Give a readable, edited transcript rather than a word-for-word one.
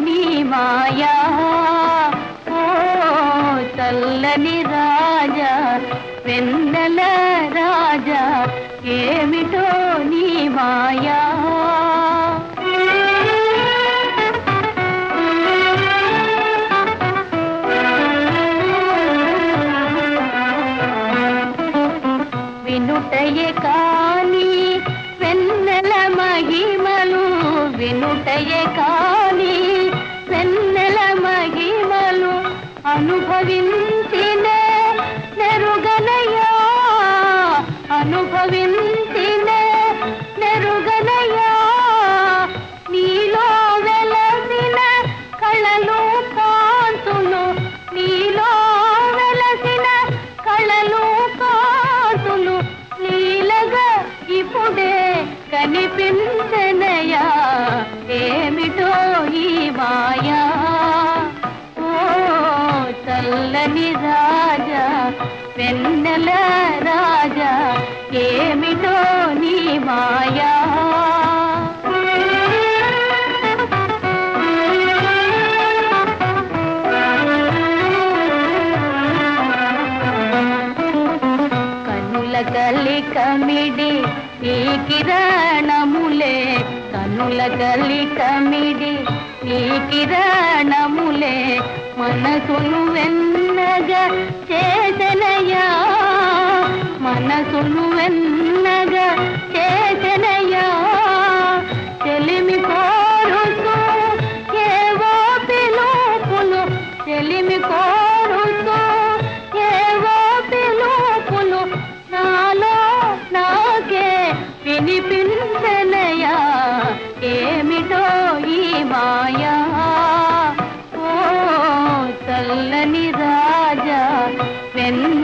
నీ మాయా ఓ చల్లని రాజా వెన్నెల రాజా ఏమిటో నీ మాయా వినుటయే కాని వెన్నెల మహిమలు వినుటయే కాని వెన్నెల మహిమలు అనుభవించినే నెరుగనయ్యా అనుభవించినే నెరుగనయ్యా నీలో వెలసిన కళలు కాంతులు నీలో వెలసిన కళలు కాంతులు నీలగా ఇప్పుడే కనిపించనయా ఏమిటో ఈ మాయా ఓ చల్లని రాజా వెన్నెల రాజా ఏమిటో నీ మాయా కనుల కలికమిడి ఈ కిరణములే కనుల కలికమిడి ఈ కిరణములే మనసును వెన్నగా చేసనయా మనసును వెన్నగా చేసనయా చెలిమి కోరుతూ ఏవో పిలుపులు చెలిమి కోరుతూ ఏవో పిలుపులు నాలో నాకే వినిపించనయా ఏమిటో ఈ మాయా ఓ చల్లని రాజా వెన్న